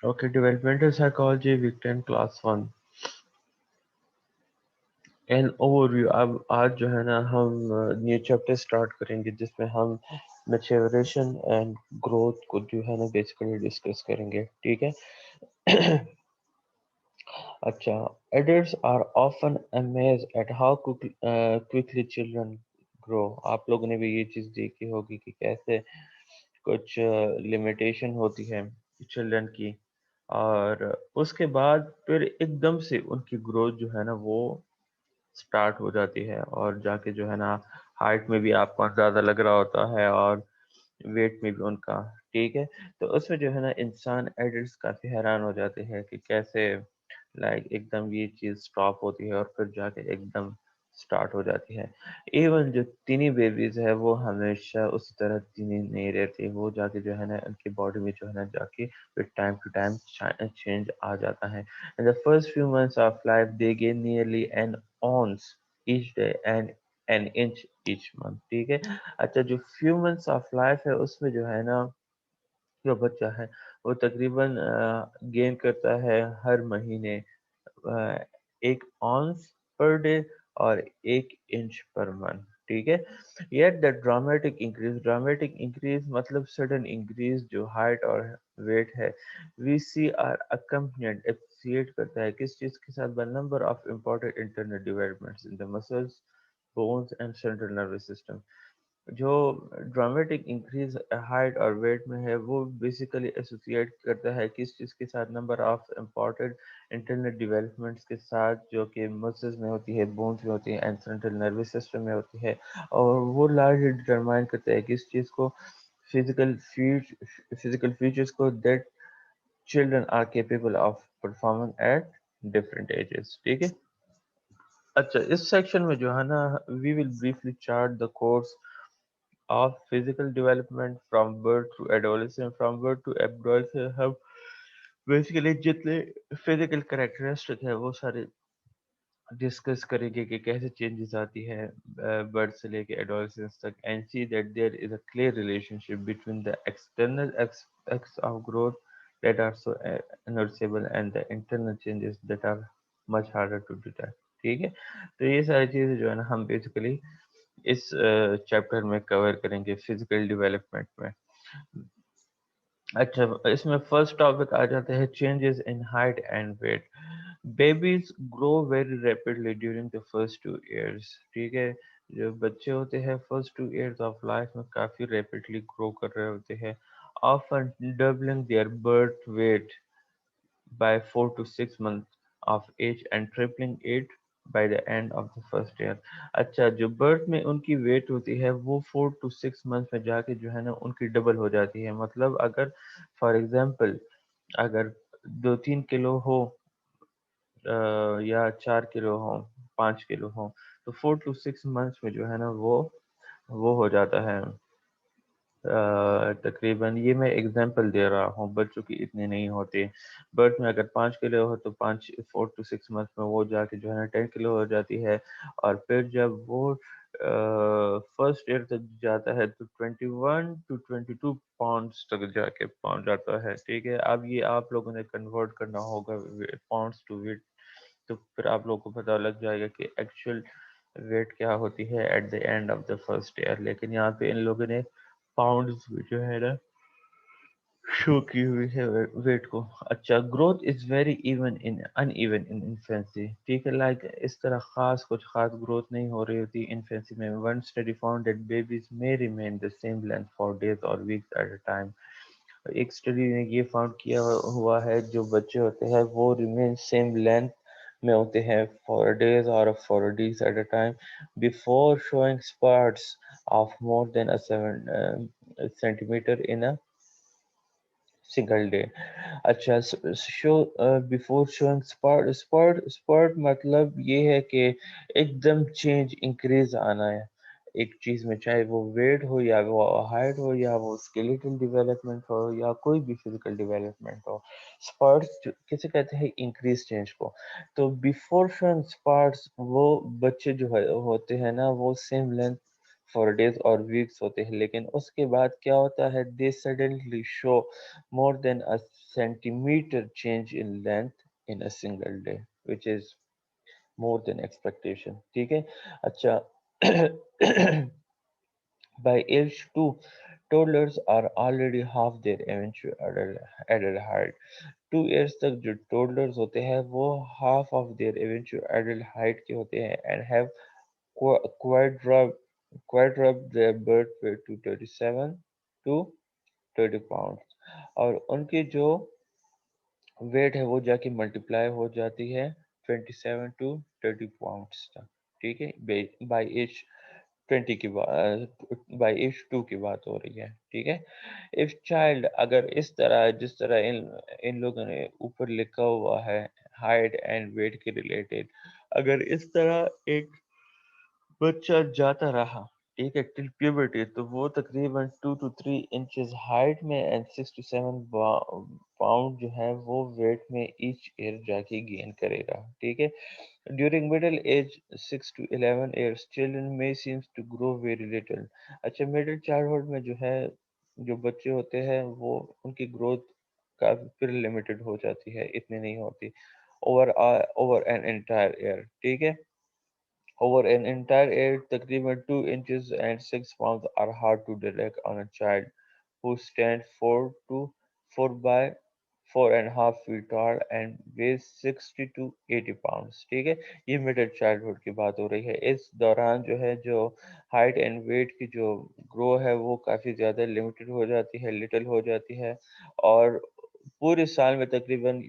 Okay developmental psychology week 10 class 1 an overview. اب آج جو ہے نا ہم نیو چیپٹر اسٹارٹ کریں گے جس میں ہم میچوریشن اینڈ گروتھ کو جو ہے نا بیسیکلی ڈسکس کریں گے. ٹھیک ہے. اچھا. Adults are often amazed at how quickly children grow. آپ لوگوں نے بھی یہ چیز دیکھی ہوگی کہ کیسے کچھ لمیٹیشن ہوتی ہے چلڈرن کی، اور اس کے بعد پھر ایک دم سے ان کی گروتھ جو ہے نا وہ سٹارٹ ہو جاتی ہے، اور جا کے جو ہے نا ہائٹ میں بھی آپ کو زیادہ لگ رہا ہوتا ہے اور ویٹ میں بھی ان کا. ٹھیک ہے. تو اس میں جو ہے نا انسان ایڈلٹس کافی حیران ہو جاتے ہیں کہ کیسے لائک ایک دم یہ چیز اسٹاپ ہوتی ہے اور پھر جا کے ایک دم اسٹارٹ ہو جاتی ہے. ایون جو تینی بیبیز ہے وہ ہمیشہ اسی طرح تینی نہیں رہتی، وہ جا کے جو ہے نا ان کی باڈی میں جو ہے نا جا کے پھر ٹائم ٹو ٹائم چینج آ جاتا ہے. In the first few months of life they gain nearly an ounce each day and an inch each month. ٹھیک ہے. اچھا جو few months of life ہے اس میں جو ہے نا جو بچہ ہے وہ تقریباً گین کرتا ہے ہر مہینے ایک آنس پر ڈے اور 1 انچ پر منتھ. ٹھیک ہے. یٹ دا ڈرامیٹک انکریز مطلب سڈن انکریز جو ہائٹ اور ویٹ ہے we see are accompanied associate کرتا ہے کس چیز کے ساتھ؟ By number of important internal developments in the muscles bones and central nervous system. جو ڈرامیٹک انکریز ہائٹ اور ویٹ میں ہے وہ بیسیکلی ایسوسیٹ کرتا ہے کس چیز کے ساتھ؟ Number of important internal developments کے ساتھ جو کہ مسلز میں ہوتی ہے، بونس میں ہوتی ہے اینڈ سینٹرل نروس سسٹم میں ہوتی ہے. اور وہ لارجلی ڈٹرمائن کرتا ہے کس چیز کو؟ فزیکل فیچرز کو that children are capable of performing at different ages. ٹھیک ہے. اچھا اس سیکشن میں جو ہے نا we will briefly chart the course of physical development from birth to adolescence. From birth to adolescence ہم بیسیکلی جتنے فزیکل کریکٹرسٹک ہے وہ سارے ڈسکس کریں گے کہ کیسے چینجز آتی ہے برتھ سے لے کے ایڈولسنس تک. And see that there is a clear relationship between the external ex of growth that are so noticeable and the internal changes that are much harder to detect. ٹھیک ہے. تو یہ ساری چیزیں جو ہے نا ہم بیسیکلی اس چیپٹر میں کور کریں گے فزیکل ڈیولپمنٹ میں. اچھا اس میں فرسٹ ٹاپک آ جاتے ہیں changes in height and weight. Babies grow very rapidly during the first 2 years. ٹھیک ہے. جو بچے ہوتے ہیں فرسٹ 2 ایئرس آف لائف میں کافی ریپڈلی گرو کر رہے ہوتے ہیں. Often doubling their birth weight by 4 to 6 months of age and tripling it by the end of the first year. اچھا جو برتھ میں ان کی ویٹ ہوتی ہے وہ 4 to 6 months میں جا کے جو ہے نا ان کی ڈبل ہو جاتی ہے. مطلب اگر فار ایگزامپل اگر 2-3 کلو ہو یا 4 کلو ہو 5 کلو ہو تو 4 to 6 months میں جو ہے نا وہ ہو جاتا ہے. تقریباً یہ میں اگزامپل دے رہا ہوں، بچوں کی اتنے نہیں ہوتے. برتھ میں اگر 5 کلو ہو تو 4 to 6 months میں وہ جا کے جو ہے نا 10 کلو ہو جاتی ہے. اور پھر جب وہ فرسٹ ایئر تک جاتا ہے تو 21 to 22 پاؤنڈس تک جا کے پہنچ جاتا ہے. ٹھیک ہے. اب یہ آپ لوگوں نے کنورٹ کرنا ہوگا پاؤنڈس ٹو ویٹ، تو پھر آپ لوگوں کو پتہ لگ جائے گا کہ ایکچوئل ویٹ کیا ہوتی ہے at the end of the first year. لیکن یہاں پہ ان لوگوں نے پاؤنڈز جو ہے نا شو کی ہوئی ہے ویٹ کو. اچھا growth is very even in even in infancy. ٹھیک ہے. لائک اس طرح کچھ خاص گروتھ نہیں ہو رہی ہوتی انفینسی میں. One study found that babies may remain the same length for days or weeks at a time. ایک اسٹڈی نے یہ فاؤنڈ کیا ہوا ہے جو بچے ہوتے ہیں وہ ریمین سیم لینتھ میں ہوتے ہیں فار ڈیز اور for days at a time before showing spots of more than a 7 centimeter in a single day. اچھا شو بیفور شوئنگ اسپاٹ مطلب یہ ہے کہ ایک دم چینج انکریز آنا ہے ایک چیز میں، چاہے وہ ویٹ ہو یا وہ ہائٹ ہو یا وہ اسکیلیٹل ڈیولپمنٹ ہو یا کوئی بھی فزیکل ڈیولپمنٹ ہو. اسپاٹس کسے کہتے ہیں؟ انکریز چینج کو. تو بیفور شوئنگ اسپاٹس وہ بچے جو ہوتے ہیں نا وہ سیم لینتھ فار ڈیز اور ویکس ہوتے ہیں، لیکن اس کے بعد کیا ہوتا ہے، they suddenly show more than a centimetre change in length in a single day which is more than expectation. ٹھیک ہے. اچھا. By age 2, toddlers are already half their eventual adult height. 2 years تک جو toddlers ہوتے ہیں وہ half of their eventual adult height کے ہوتے ہیں and have quadrupled their birth weight to 37 to 30 pounds. اور ان کی جو ویٹ ہے وہ جا کے ملٹیپلائی ہو جاتی ہے 27 to 30 پاؤنڈس تک. ٹھیک ہے. بائی ایج 20 کی بائی ایج 2 کی بات ہو رہی ہے. ٹھیک ہے. اف چائلڈ، اگر اس طرح جس طرح ان لوگوں نے اوپر لکھا ہوا ہے ہائٹ اینڈ ویٹ کے ریلیٹڈ، اگر اس طرح ایک بچہ جاتا رہا، ٹھیک ہے، ٹل پیوبرٹی، تو وہ تقریباً 2 to 3 inches ہائٹ میں اینڈ 6 to 7 پاؤنڈ جو ہے وہ ویٹ میں ایچ ایئر جا کے گین کرے گا. ٹھیک ہے. During middle age 6 to 11 years children may seems to grow very little. اچھا، مڈل چائلڈہڈ میں جو ہے جو بچے ہوتے ہیں وہ ان کی گروتھ کافی پھر لمیٹڈ ہو جاتی ہے، اتنی نہیں ہوتی اوور این انٹائر ایئر. ٹھیک ہے. Over an entire year, تقریباً 2 inches and 6 pounds are hard to detect on a child who stands 4 to 4 by 4.5 feet tall and weighs 60 to 80 pounds. ٹھیک ہے. یہ middle childhood کی بات ہو رہی ہے. اس دوران جو ہے جو ہائٹ اینڈ ویٹ کی جو گرو ہے وہ کافی زیادہ لمیٹڈ ہو جاتی ہے، لٹل ہو جاتی ہے، اور پورے سال میں تقریباً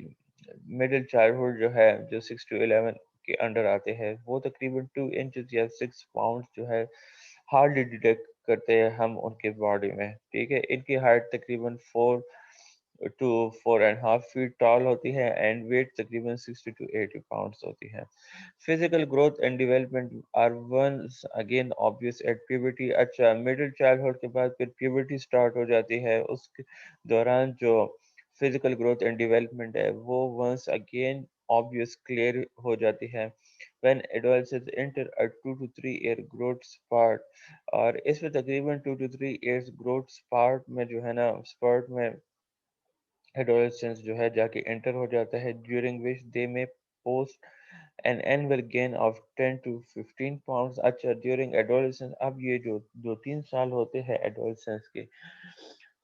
مڈل چائلڈہڈ جو ہے جو 6 to 11 کے انڈر آتے ہیں وہ تقریباً 2 inches یا 6 pounds جو ہے ہارڈلی ڈیٹیکٹ کرتے ہیں ہم ان کے باڈی میں. ٹھیک ہے. ان کی ہائٹ تقریباً 4 to 4.5 feet ٹال ہوتی ہے اینڈ ویٹ تقریباً 60 to 80 pounds ہوتی ہے. Physical growth and development are once again obvious at puberty. اچھا، مڈل چائلڈہڈ کے بعد پھر پیوبرٹی سٹارٹ ہو جاتی ہے. اس کے دوران جو فزیکل گروتھ اینڈ ڈیولپمنٹ ہے وہ ونس اگین obvious کلیئر ہو جاتی ہے when adolescents enter a 2 to 3 year growth spurt. اور اس میں تقریباً 2 to 3 years growth spurt میں جو ہے نا spurt میں adolescents جو ہے جا کے enter ہو جاتا ہے during which they may post an annual gain of 10 to 15 pounds. اچھا، during adolescence، اب یہ جو 2-3 سال ہوتے ہیں adolescence کے،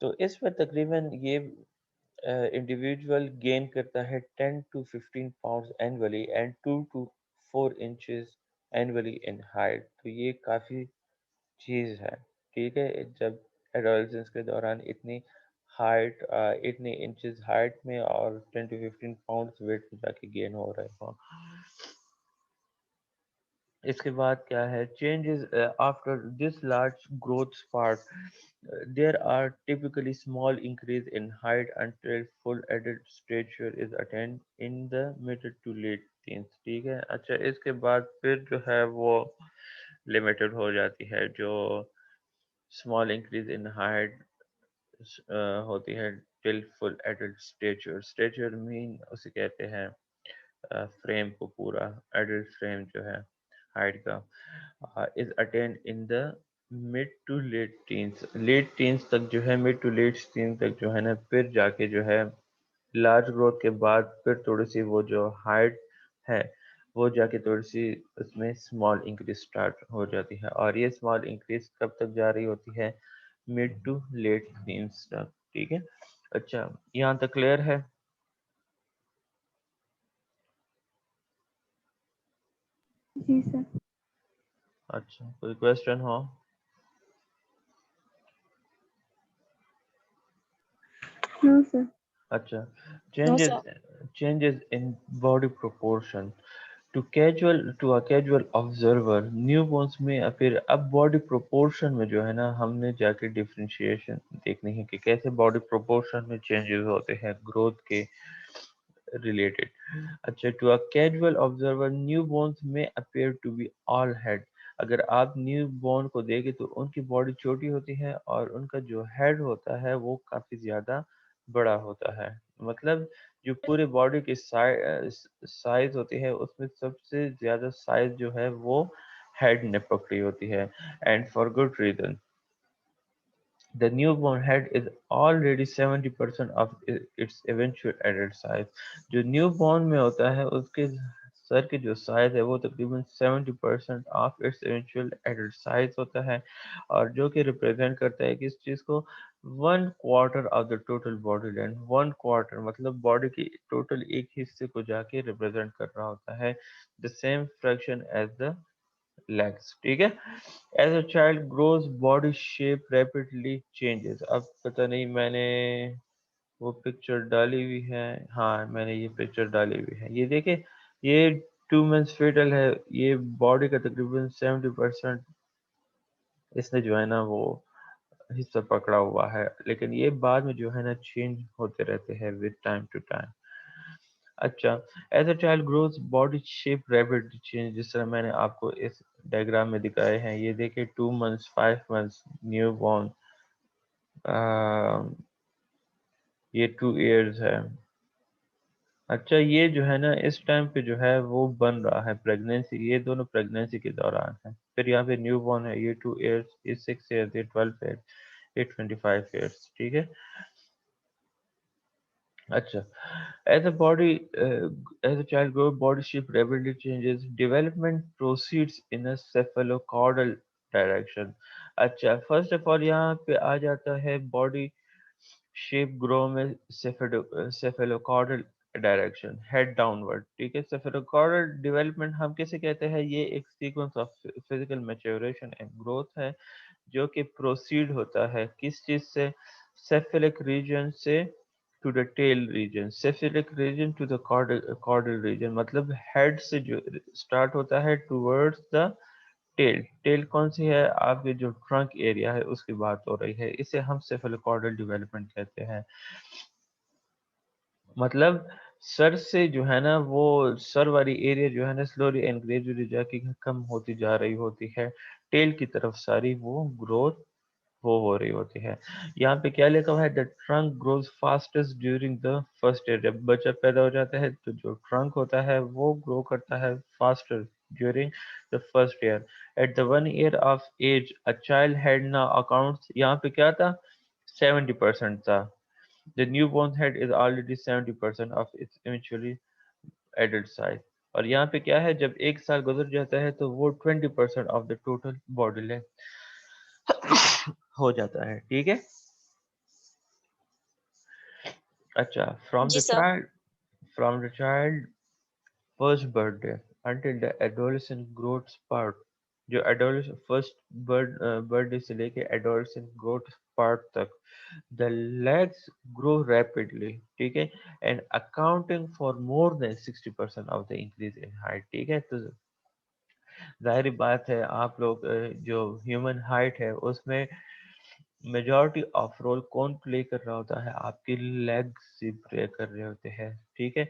تو اس میں تقریباً یہ انڈیویجول گین کرتا ہے 10 to 15 pounds annually and 2 to 4 inches annually in height. تو یہ کافی چیز ہے. ٹھیک ہے. جب ایڈولسنس کے دوران اتنی ہائٹ اتنی انچز ہائٹ میں اور 10 to 15 pounds ویٹ میں جا کے گین ہو رہے ہوں. اس کے بعد کیا ہے، changes after this large growth spurt there are typically small increase in height until full adult stature is attained in the mid to late teens. ٹھیک ہے. اچھا، اس کے بعد پھر جو ہے وہ لمیٹڈ ہو جاتی ہے. جو small increase in height ہوتی ہے till full adult stature. stature mean اسے کہتے ہیں فریم کو پورا ایڈلٹ فریم جو ہے ہائٹ کا is attained in the mid to late teens. Late teens تک جو ہے mid to late teens تک جو ہے نا پھر جا کے جو ہے لارج گروتھ کے بعد پھر تھوڑی سی وہ جو ہائٹ ہے وہ جا کے تھوڑی سی اس میں اسمال انکریز سٹارٹ ہو جاتی ہے. اور یہ اسمال انکریز کب تک جاری ہوتی ہے، mid to late teens تک. ٹھیک ہے. اچھا، یہاں تک کلیئر ہے؟ جی سر. اچھا، کوئی کوشچن ہو؟ No sir. اچھا. No, changes sir. changes in body proportion to a casual observer newborns میں پھر اب باڈی proportion میں جو ہے نا ہم نے جا کے ڈفرینشیشن دیکھنی ہے کہ کیسے باڈی proportion میں چینجز ہوتے ہیں گروتھ کے ریلیٹڈ. اچھا، to a casual observer newborns میں appear to be all head. اگر آپ نیو بورن کو دیکھیں تو ان کی باڈی چھوٹی ہوتی ہے اور ان کا جو ہیڈ ہوتا ہے وہ کافی زیادہ بڑا ہوتا ہے. مطلب جو پورے باڈی کی سائز ہوتی ہے اس میں سب سے زیادہ سائز جو ہے وہ head نے پکڑی ہوتی ہے, and for good reason. The newborn head is already 70% of its eventual adult size. جو نیو بورن میں ہوتا ہے اس کے سر کی جو سائز ہے وہ تقریباً 70% of its eventual adult size ہوتا ہے, اور جو کہ ریپرزینٹ کرتا ہے کہ اس چیز کو 1/4 of the total body length. 1/4 مطلب باڈی کی ٹوٹل ایک حصے کو جا کے ریپرزینٹ کر رہا ہوتا ہے, the same friction as the legs. ٹھیک ہے. As a child grows, body shape rapidly changes. اب پتہ نہیں میں نے وہ پکچر ڈالی ہوئی ہے, ہاں میں نے یہ پکچر ڈالی ہوئی ہے, یہ دیکھیں, یہ 2 months فیٹل ہے, یہ باڈی کا تقریباً 70% اس نے جو ہے نا وہ حصہ پکڑا ہوا ہے, لیکن یہ بعد میں جو ہے نا چینج ہوتے رہتے ہیں with time to time. اچھا, as a child grows body shape rapidly change, جس طرح میں نے آپ کو اس ڈائگرام میں دکھائے ہیں, یہ دیکھیں 2 months 5 months نیو بورن, یہ 2 years ہے. اچھا, یہ جو ہے نا اس ٹائم پہ جو ہے وہ بن رہا ہے پریگنینسی, یہ دونوں پریگنینسی کے دوران ہے. پھر یہاں پہ نیو بورن ہے, یہ 2 years, یہ 6 years, یہ 12 years, یہ 25 years. ٹھیک ہے. اچھا, as a body as a child grows, body shape rapidly changes. Development proceeds in a cephalocaudal direction. اچھا, فرسٹ آف آل یہاں پہ آ جاتا ہے باڈی شیپ گرو میں سیفیلوکارڈل ڈائریکشن, ہیڈ ڈاؤن ورڈ. ٹھیک ہے. سیفیلوکارڈل ڈیولپمنٹ ہم کیسے کہتے ہیں, یہ ایک sequence of physical maturation and growth ہے جو کہ پروسیڈ ہوتا ہے کس چیز سے, سیفیلک ریجن سے to the tail region, cephalic region to the caudal region, مطلب ہیڈ سے جو اسٹارٹ ہوتا ہے ٹورڈز دا ٹیل. ٹیل کون سی ہے, آپ کے جو ٹرنک ایریا ہے اس کی بات ہو رہی ہے, اسے ہم سیفیلوکارڈل ڈیولپمنٹ کہتے ہیں. مطلب سر سے جو ہے نا وہ سر والی ایریا جو ہے نا سلولی اینڈ گریجولی جا کے کم ہوتی جا رہی ہوتی ہے, ٹیل کی طرف ساری وہ گروتھ وہ ہو رہی ہوتی ہے. یہاں پہ کیا لکھا ہوا ہے, the trunk grows fastest during the first year. جب بچہ پیدا ہو جاتا ہے تو جو ٹرنک ہوتا ہے وہ گرو کرتا ہے faster during the first year. At the 1 year of age, a child head now accounts, یہاں پہ کیا تھا, 70% تھا. The newborn head is already 70% of its eventually adult size. اور یہاں پہ کیا ہے, جب ایک سال گزر جاتا ہے تو وہ 20% of the total body length ہو جاتا ہے. ٹھیک ہے. اچھا, جی سر. from the child first birthday until the adolescent growth spurt, جو adolescent first birthday سے لے کے adolescent growth spurt تک, the legs grow rapidly. ٹھیک ہے, and accounting for more than 60% of the increase in height. ٹھیک ہے. تو ظاہری بات ہے آپ لوگ جو ہیومن ہائٹ ہے اس میں میجورٹی آف رول کون پلے کر رہا ہوتا ہے, آپ کے لیگ سے پلے کر رہے ہوتے ہیں. ٹھیک ہے.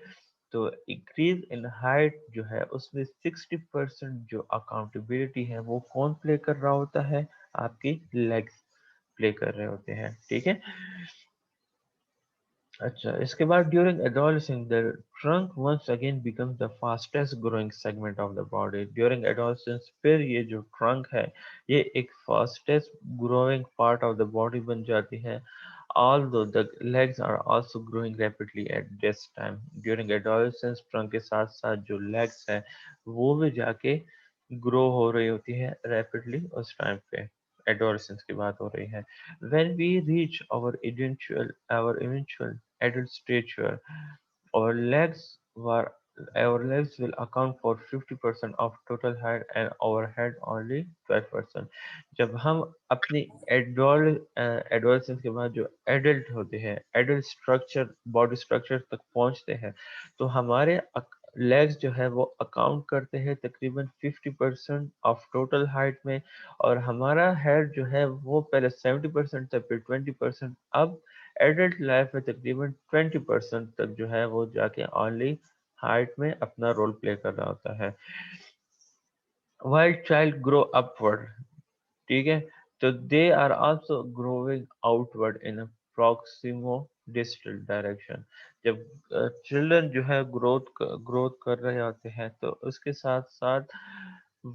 تو انکریز ان ہائٹ جو ہے اس میں 60% جو اکاؤنٹیبلٹی ہے وہ کون پلے کر رہا ہوتا ہے, آپ کی لیگس پلے کر رہے ہوتے ہیں. ٹھیک ہے. اچھا, اس کے بعد during adolescence the trunk once again becomes the fastest growing segment of the body. During adolescence پھر یہ جو ٹرنک ہے یہ ایک fastest growing part of the body بن جاتی ہے, although the legs are also growing rapidly at this time. During adolescence trunk کے ساتھ ساتھ جو legs ہیں وہ بھی جا کے grow ہو رہی ہوتی ہے rapidly اس ٹائم پہ, adolescence کی بات ہو رہی ہے. When we reach our eventual adult stature, our legs were our legs will account for 50% of total height and our head only 12%. جب ہم اپنی ایڈولسنس کے بعد جو ایڈلٹ ہوتے ہیں, ایڈلٹ اسٹرکچر باڈی اسٹرکچر تک پہنچتے ہیں, تو ہمارے لیگز جو ہے وہ اکاؤنٹ کرتے ہیں تقریباً 50% آف ٹوٹل ہائٹ میں, اور ہمارا ہیڈ جو ہے وہ پہلے 70% تھا پھر 20%, اب ایڈلٹ لائف میں تقریباً 20% تک جو ہے وہ جا کے اونلی ہائٹ میں اپنا رول پلے کر رہا ہوتا ہے. while child grow upward, ٹھیک ہے, تو they are also growing outward in proximodistal direction. جب چلڈرن جو ہے گروتھ کر رہے ہوتے ہیں تو اس کے ساتھ ساتھ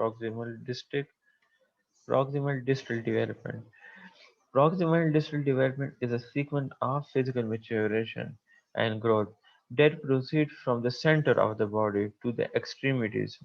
proximal distal development. Proximal distal development is a sequence of physical maturation and growth that proceeds from the center of the body to the extremities.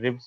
ribs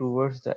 towards the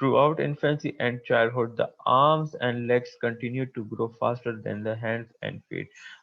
Throughout infancy and childhood, the arms and legs continue to grow faster than the hands and feet.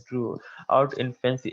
Throughout infancy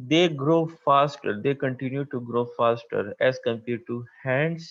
they grow faster, they continue to grow faster as compared to hands,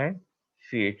and feet.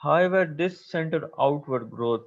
however this center outward growth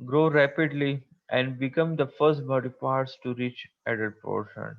grow rapidly and become the first body parts to reach adult portion।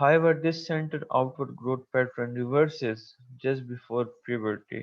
however this centered outward growth pattern reverses just before puberty।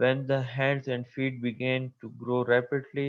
when the hands and feet begin to grow rapidly,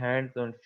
hands and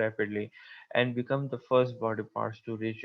rapidly and become the first body parts to reach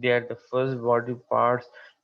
they are the first body parts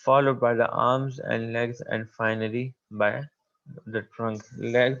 followed by the arms and legs and finally by the trunk। legs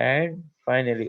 and finally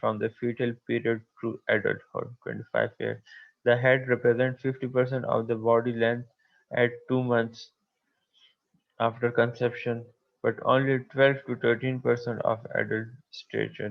from the fetal period to adulthood 25 years। the head represents 50% of the body length at 2 months after conception, but only 12 to 13% of adult stature।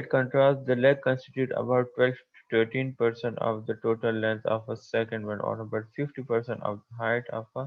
it contrasts the leg constitute about 12 to 13% of the total length of a second one or about 50% of the height of a।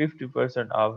50% of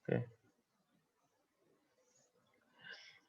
Okay.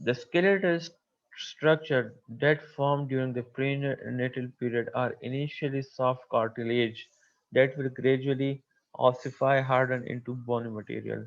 The skeletal structure that form during the prenatal period are initially soft cartilage that will gradually ossify harden into bony material।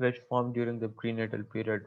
which form during the prenatal period।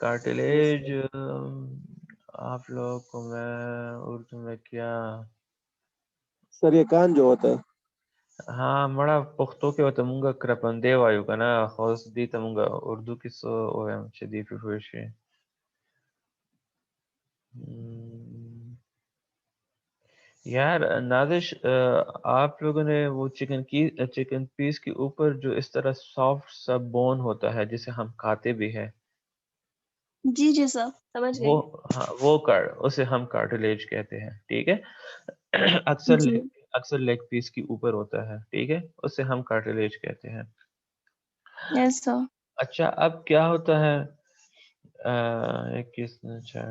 Cartilage جیسے آپ لوگوں کو میں اردو میں کیا سر یہ کان جو ہوتا ہے. ہاں بڑا پختو کے ہوتا مونگا کرپندے وایو کا نا خوص دی تمونگا اردو کی سو اویم شدی فیفوشی یار نازش آپ لوگوں نے وہ چکن پیس کے اوپر جو اس طرح سافٹ سا بون ہوتا ہے جسے ہم کھاتے بھی ہیں جی جی سر سمجھ وہ گئی. ہاں وہ اسے ہم کارٹلیج کہتے ہیں ٹھیک ہے اکثر جی اکثر لیگ پیس کے اوپر ہوتا ہے ٹھیک ہے اسے ہم کارٹلیج کہتے ہیں یس سر. اچھا اب کیا ہوتا ہے اچھا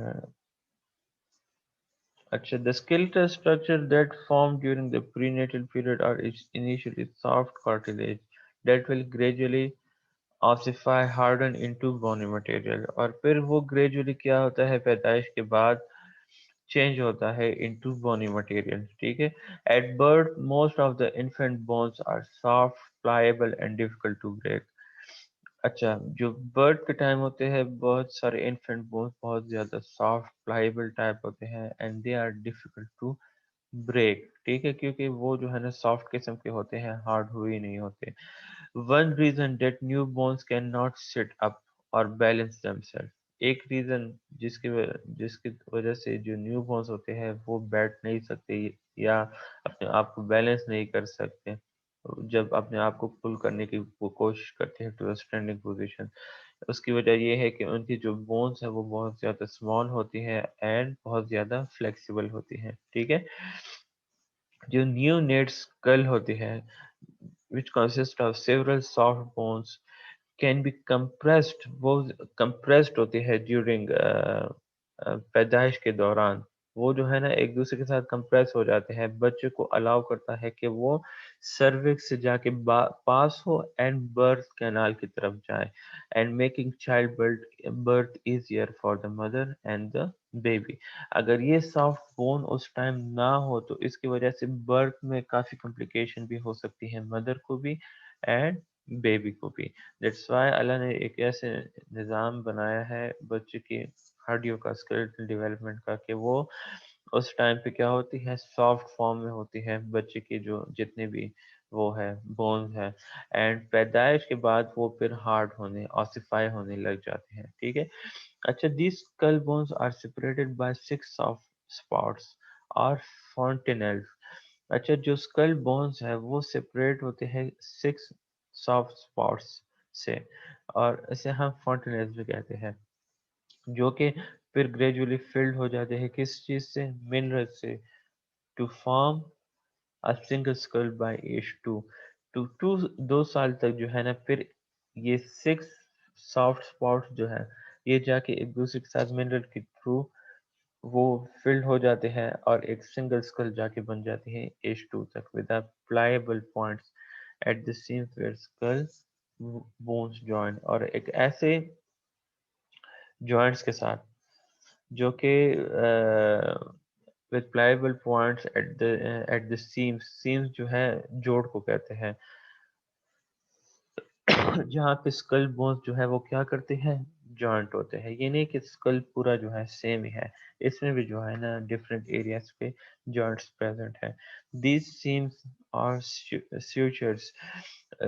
the skeletal structure that form during the prenatal period are initially soft cartilage that will gradually ossify harden into bony material اور پھر وہ gradually کیا ہوتا ہے پیدائش کے بعد چینج ہوتا ہے into bony material ٹھیک ہے at birth most of the infant bones are soft pliable and difficult to break اچھا جو برتھ کے ٹائم ہوتے ہیں بہت سارے انفینٹ بونس بہت زیادہ سافٹ پلائیبل ٹائپ ہوتے ہیں and they are difficult to break ٹھیک ہے کیونکہ وہ جو ہے نا سافٹ قسم کے ہوتے ہیں ہارڈ ہوئی نہیں ہوتے one reason that new bones can not set up اور بیلنس دیم سیلف ایک ریزن جس کی وجہ سے جو نیو بونس ہوتے ہیں وہ بیٹھ نہیں سکتے یا اپنے آپ کو بیلنس نہیں کر سکتے جب اپنے آپ کو پل کرنے کی وہ کوشش کرتے ہیں ٹو اسٹینڈنگ پوزیشن اس کی وجہ یہ ہے کہ ان کی جو بونس ہیں وہ بہت زیادہ اسمال ہوتی ہیں اینڈ بہت زیادہ فلیکسیبل ہوتی ہیں ٹھیک ہے جو نیو نیٹ اسکل ہوتی ہے which consist of several soft bones can be compressed وہ compressed ہوتی ہے during پیدائش کے دوران وہ جو ہے نا ایک دوسرے کے ساتھ کمپریس ہو جاتے ہیں بچے کو الاؤ کرتا ہے کہ وہ سروکس سے جا کے پاس ہو اینڈ برتھ کینال کی طرف جائے and making child birth easier for the mother and the baby اگر یہ سافٹ بون اس ٹائم نہ ہو تو اس کی وجہ سے برتھ میں کافی کمپلیکیشن بھی ہو سکتی ہے مدر کو بھی اینڈ بیبی کو بھی دیٹس وائی اللہ نے ایک ایسے نظام بنایا ہے بچے کی ہڈیوں کا اسکیلیٹل ڈیولپمنٹ کا کہ وہ اس ٹائم پہ کیا ہوتی ہے سافٹ فارم میں ہوتی ہے بچے کی جو جتنے بھی وہ ہے بونز ہے اینڈ پیدائش کے بعد وہ پھر ہارڈ ہونے آسیفائی ہونے لگ جاتے ہیں ٹھیک ہے اچھا these skull bones are separated by six soft spots اور fontanelles اچھا جو skull bones ہے وہ سپریٹ ہوتے ہیں six soft spots سے اور اسے ہم fontanelles بھی کہتے ہیں جو کہ پھر گریجولی فلڈ ہو جاتے ہیں کس چیز سے منرل سے to form a single skull by age 2 دو سال تک جو ہے نا پھر یہ سکس سافٹ اسپاٹس جو ہے یہ جا کے ایک دوسرے کے ساتھ منرل کے تھرو وہ فلڈ ہو جاتے ہیں اور ایک سنگل اسکل جا کے بن جاتی ہے ایج 2 تک with pliable points at the seams where skull bones join اور ایک ایسے جوائنٹس کے ساتھ جو کہ with pliable points at the seams جو ہے جوڑ کو کہتے ہیں جہاں پہ اسکل بونز جو ہے وہ کیا کرتے ہیں جوائنٹ ہوتے ہیں یہ نہیں کہ اسکل پورا جو ہے سیم ہی ہے اس میں بھی جو ہے نا ڈفرینٹ ایریاز پہ جوائنٹس پریزنٹ ہیں دیز سیمز اور سیوچرز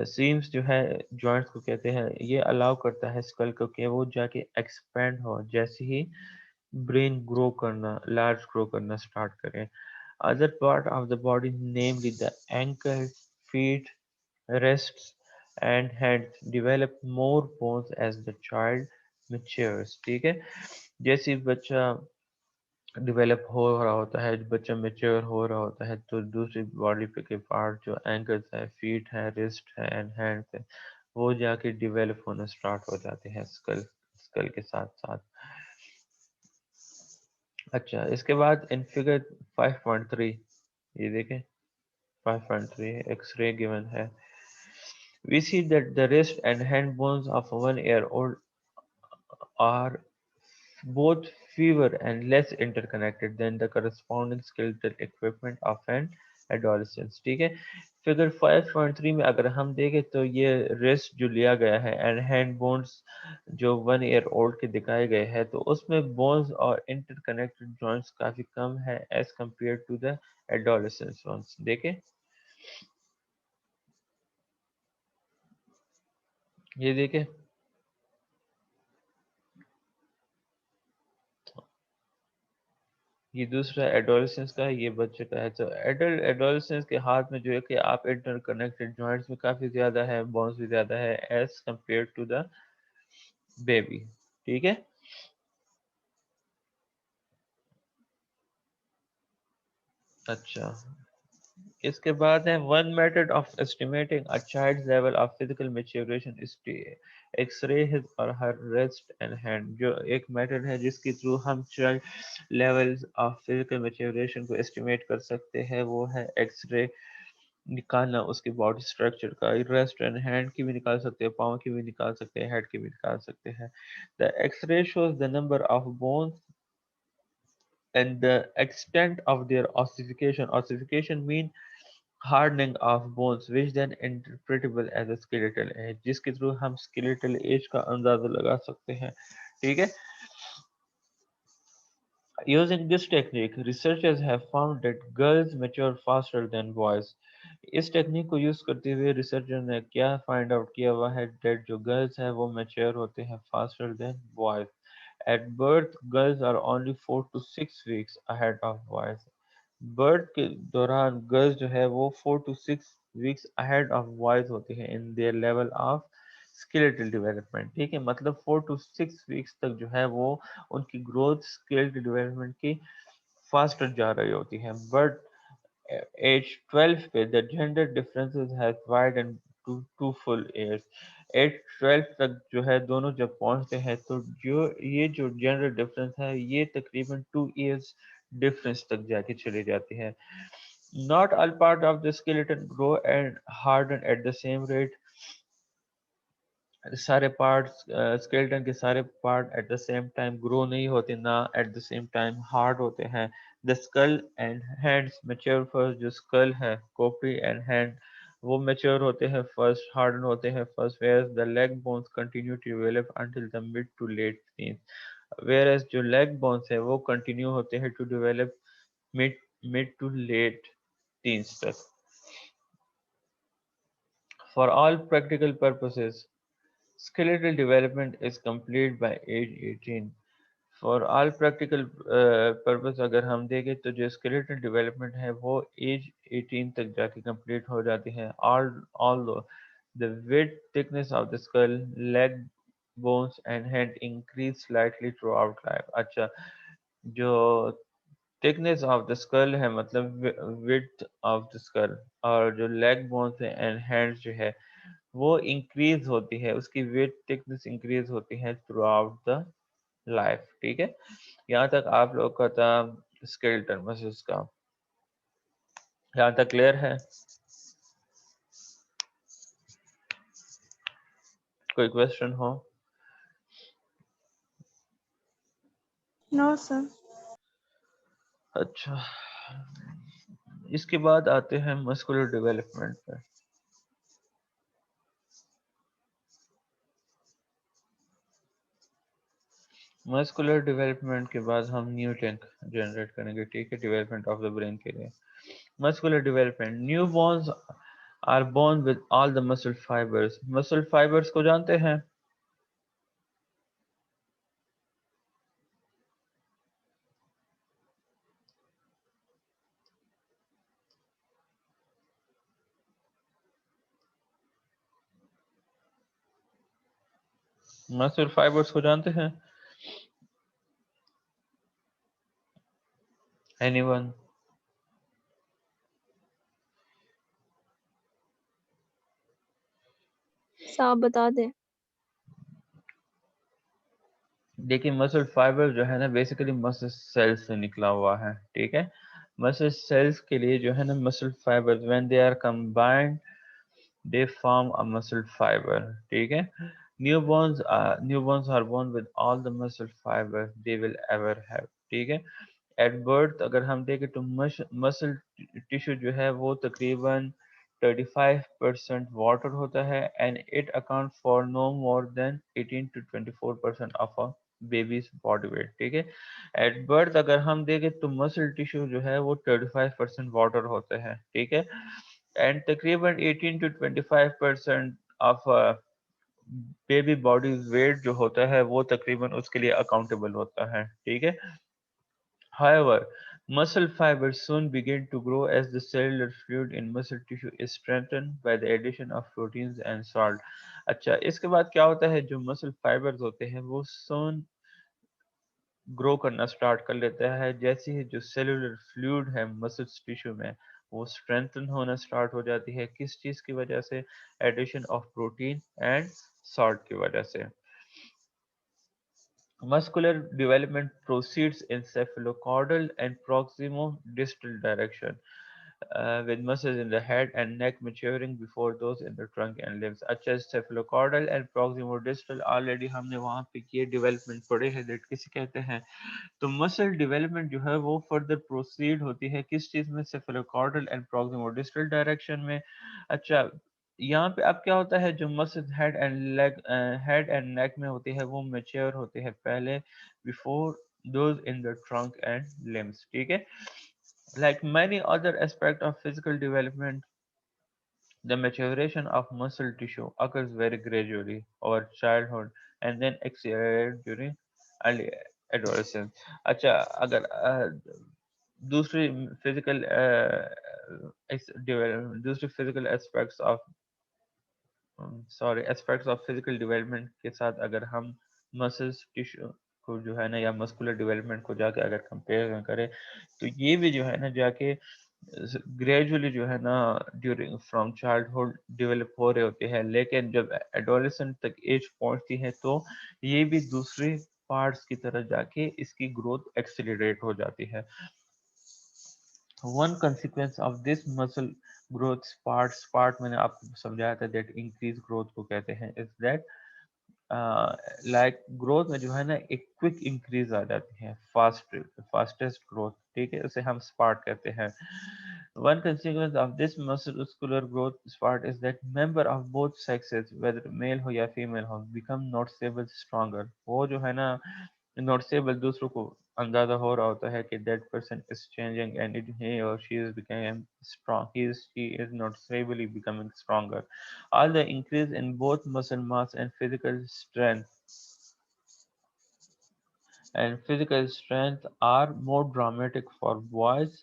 سیمز جو ہے جوائنٹس کو کہتے ہیں یہ الاؤ کرتا ہے اسکل کو کہ وہ جا کے ایکسپینڈ ہو جیسے ہی برین گرو کرنا لارج گرو کرنا سٹارٹ کریں other part of the body namely the ankle feet wrists and hands develop more bones as the child matures ٹھیک ہے جیسے بچہ ڈیولپ ہو رہا ہوتا ہے بچہ میچور ہو رہا ہوتا ہے تو دوسری باڈی پہ کے پارٹ جو اینکلز ہے فیٹ ہے رسٹ ہے اینڈ ہینڈ ہے وہ جا کے ڈیولپ ہونا سٹارٹ ہو جاتے ہیں اسکل کے ساتھ ساتھ اچھا اس کے بعد ان فگر 5.3 یہ دیکھیں 5.3 ایکس رے given ہے we see that the wrist and hand bones of a 1 year old are both fewer and less interconnected than the corresponding skeletal equipment of an adolescence. ٹھیک ہے. فگر 5.3 میں اگر ہم دیکھیں تو یہ ریسٹ جو لیا گیا ہے اینڈ ہینڈ بونز جو 1 ایئر اولڈ کے دکھائے گئے ہیں تو اس میں بونز اور انٹر کنیکٹڈ جوائنٹس کافی کم ہے as compare to the adolescence ones. دیکھیں یہ دیکھیں یہ دوسرا ایڈولسنس کا ہے, یہ بچے کا ہے. تو ایڈولسنس کے ہاتھ میں جو ہے کہ آپ انٹر کنیکٹڈ جوائنٹس میں کافی زیادہ ہے, بونز بھی زیادہ ہے as compare to the baby. ٹھیک ہے. اچھا اس کے بعد ہے one method of estimating a child's level of physical maturation is to X-ray his or her wrist and hand. جو ایک میتھڈ ہے جس کے تھرو ہم child levels of physical maturation کو اسٹیمیٹ کر سکتے ہیں وہ ہے ایکس رے نکالنا اس کی باڈی اسٹرکچر کا. ریسٹ اینڈ ہینڈ کی بھی نکال سکتے ہیں, پاؤں کی بھی نکال سکتے ہیں, ہیڈ کی بھی نکال سکتے ہیں. The X-ray shows the number of bones and the extent of their ossification. Ossification mean hardening of bones which then interpretable as a skeletal age, جس کے تھرو ہم skeletal age کا اندازہ لگا سکتے ہیں. ٹھیک ہے. Using this technique, researchers have found that girls mature faster than boys. Us technique کو یوز کرتے ہوئے ریسرچر نے کیا فائنڈ آؤٹ کیا ہوا ہے that جو گرلز ہیں وہ میچور ہوتے ہیں faster than boys. At birth, girls are only 4 to 6 weeks ahead of boys. Birth کے دوران گرلز جو ہے وہ 4 to 6 weeks ahead of boys ہوتے ہیں in their level of skeletal development. ٹھیک ہے. مطلب 4 to 6 weeks تک جو ہے وہ ان کی گروتھ skeletal development کی فاسٹر جا رہی ہوتی ہے. بٹ ایج 12 پہ the gender differences has widened to 2 full years. Age 12 تک جو ہے دونوں جب پہنچتے ہیں تو یہ جو جنڈر ڈفرینس ہے یہ تقریباً 2 years ڈفرینس تک جا کے چلی جاتی ہے. Not all part of the skeleton grow and harden at the same rate. سارے پارٹس اسکیلٹن کے سارے part at the same time grow نہیں ہوتے, نہ at the same time hard ہوتے ہیں. The skull and hands mature first. جو skull ہے کوپری اینڈ ہینڈ وہ میچور ہوتے ہیں فرسٹ, ہارڈن ہوتے ہیں first. Whereas the leg bones continue to develop until the mid to late teens. Whereas جو لیگ بونس ہے وہ کنٹینیو ہوتے ہیں to develop mid to late teens تک. For all practical purposes, skeletal development is complete by age 18. For all practical purpose اگر ہم دیکھیں تو جو skeletal development ہے وہ age 18 تک جا کے complete ہو جاتی ہے. Although the width, thickness of the skull, leg bones and hand increase slightly throughout life. اچھا جو thickness of the skull ہے مطلب width of the skull, اور جو leg bones ہے and hands جو ہے وہ انکریز ہوتی ہے, اس کی ویٹ thickness انکریز ہوتی ہے تھرو آؤٹ دا لائف. ٹھیک ہے. یہاں تک آپ لوگ کا تھا اسکیلٹن مسلس کا. یہاں تک کلیئر ہے؟ کوئی کوشچن ہو؟ No, sir. اچھا اس کے بعد آتے ہیں مسکولر ڈیولپمنٹ پہ. مسکولر ڈیولپمنٹ کے بعد ہم نیو لنک جنریٹ کریں گے. ٹھیک ہے. ڈیولپمنٹ آف دا برین کے لیے muscular development. New bones are born with all the muscle fibres. مسل فائبرز کو جانتے ہیں؟ مسل فائبرز کو جانتے ہیں؟ Any one? صاحب بتا دیں. دیکھیں مسل فائبر جو ہے نا بیسیکلی مسل سیل سے نکلا ہوا ہے. ٹھیک ہے. مسل سیلز کے لیے جو ہے نا مسل fibre when they are combined they form a muscle fiber. ٹھیک ہے. newborns are born with all the muscle fibers they will ever have. ٹھیک ہے. ایٹ برتھ اگر ہم دیکھیں تو مسل ٹیشو جو ہے وہ تقریباً 35% واٹر ہوتا ہے and it account for no more than 18 to 24% of a baby's body weight. ٹھیک ہے, ایٹ برتھ اگر ہم دیکھیں تو مسل ٹیشو جو ہے وہ 35% واٹر ہوتا ہے. ٹھیک ہے, اینڈ تقریباً 18 to 25% of baby body weight جو ہوتا ہے وہ تقریباً اس کے لیے اکاؤنٹیبل ہوتا ہے. ٹھیک ہے, however muscle fibers soon begin to grow as the cellular fluid in muscle tissue is strengthened by the addition of proteins and salt. اچھا, اس کے بعد کیا ہوتا ہے, جو مسل فائبرز ہوتے ہیں وہ سون گرو کرنا سٹارٹ کر لیتا ہے جیسے ہی جو سیلولر فلوئڈ ہے مسل ٹیشو میں وہ اسٹرینتھن ہونا سٹارٹ ہو جاتی ہے. کس چیز کی وجہ سے, addition of protein and salt کی وجہ سے. Muscular development proceeds in cephalocaudal and proximo-distal direction, with muscles in the head and neck maturing before those in the trunk and limbs. اچھا, cephalocaudal and proximo-distal already ہم نے وہاں پہ یہ development پڑھے ہیں, دیٹ کسی کہتے ہیں. تو مسل ڈیولپمنٹ جو ہے وہ فردر پروسیڈ ہوتی ہے کس چیز میں, cephalocaudal and proximo-distal ڈائریکشن میں. اچھا, یہاں پہ اب کیا ہوتا ہے, جو مسل ہیڈ اینڈ نیک میں ہوتی ہے وہ میچور ہوتے ہیں پہلے before those in the trunk and limbs. ٹھیک ہے, like many other aspects of physical development, the maturation of muscle tissue occurs very gradually over childhood and then accelerates during early adolescence. اچھا, اگر دوسری physical aspects of aspects of physical development کے ساتھ اگر ہم muscles tissue کو جو ہے نا یا مسکولر ڈیولپمنٹ کو جا کے اگر کمپیئر کریں تو یہ بھی جو ہے نا جا کے گریجولی جو ہے نا ڈیورنگ فرام چائلڈہڈ ڈیولپ ہو رہے ہوتے ہیں, لیکن جب ایڈولسنٹ تک ایج پہنچتی ہے تو یہ بھی دوسرے پارٹس کی طرح جا کے اس کی گروتھ ایکسیلریٹ ہو جاتی ہے. One consequence of this muscle growth part میں نے آپ کو سمجھایا تھا that increase growth کو کہتے ہیں, is that لائک گروتھ میں جو ہے نا ایک کوئک انکریز آ جاتی ہے, فاسٹسٹ گروتھ. ٹھیک ہے, اسے ہم اسپارٹ کہتے ہیں. One consequence of this muscular growth spurt is that member of both sexes, whether male ہو یا female ہو, become noticeably stronger. وہ جو ہے نا noticeable دوسروں کو اندازہ ہو رہا ہوتا ہے کہ that person is changing and he or she is becoming strong. She is noticeably becoming stronger. All the increase in both muscle mass and physical strength are more dramatic for boys.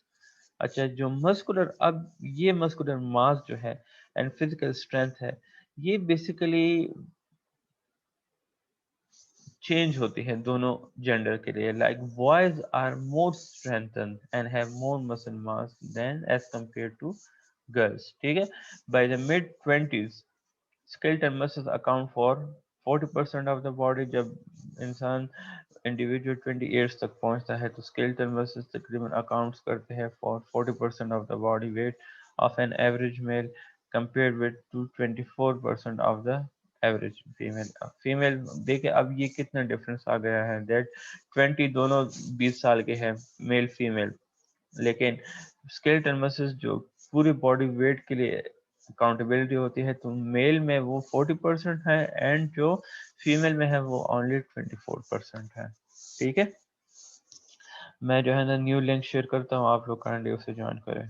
اچھا, جو muscular, اب یہ muscular ماس جو ہے and physical strength ہے یہ basically change ہوتی ہے دونوں جینڈر کے لیے. Like boys are more strengthened and have more muscle mass than as compare to girls. ٹھیک ہے, by the mid 20s skeletal muscles account for 40% of the body. جب انسان انڈیویجول 20 ایئرس تک پہنچتا ہے تو skeletal muscles تقریباً اکاؤنٹس کرتے ہیں for 40% of the body weight of an average male compared with to 24% of the average female. دیکھیں اب یہ کتنا ڈفرنس آ گیا ہے, that 20 دونوں 20 سال کے ہیں میل فیمیل, لیکن skeletal muscles جو پوری باڈی ویٹ کے لیے اکاؤنٹیبلٹی ہوتی ہے تو میل میں وہ 40% ہے اینڈ جو فیمیل میں ہے وہ اونلی 24% ہے. ٹھیک ہے, میں جو ہے نا نیو لنک شیئر کرتا ہوں, آپ لوگ کائنڈلی اسے جوائن کریں.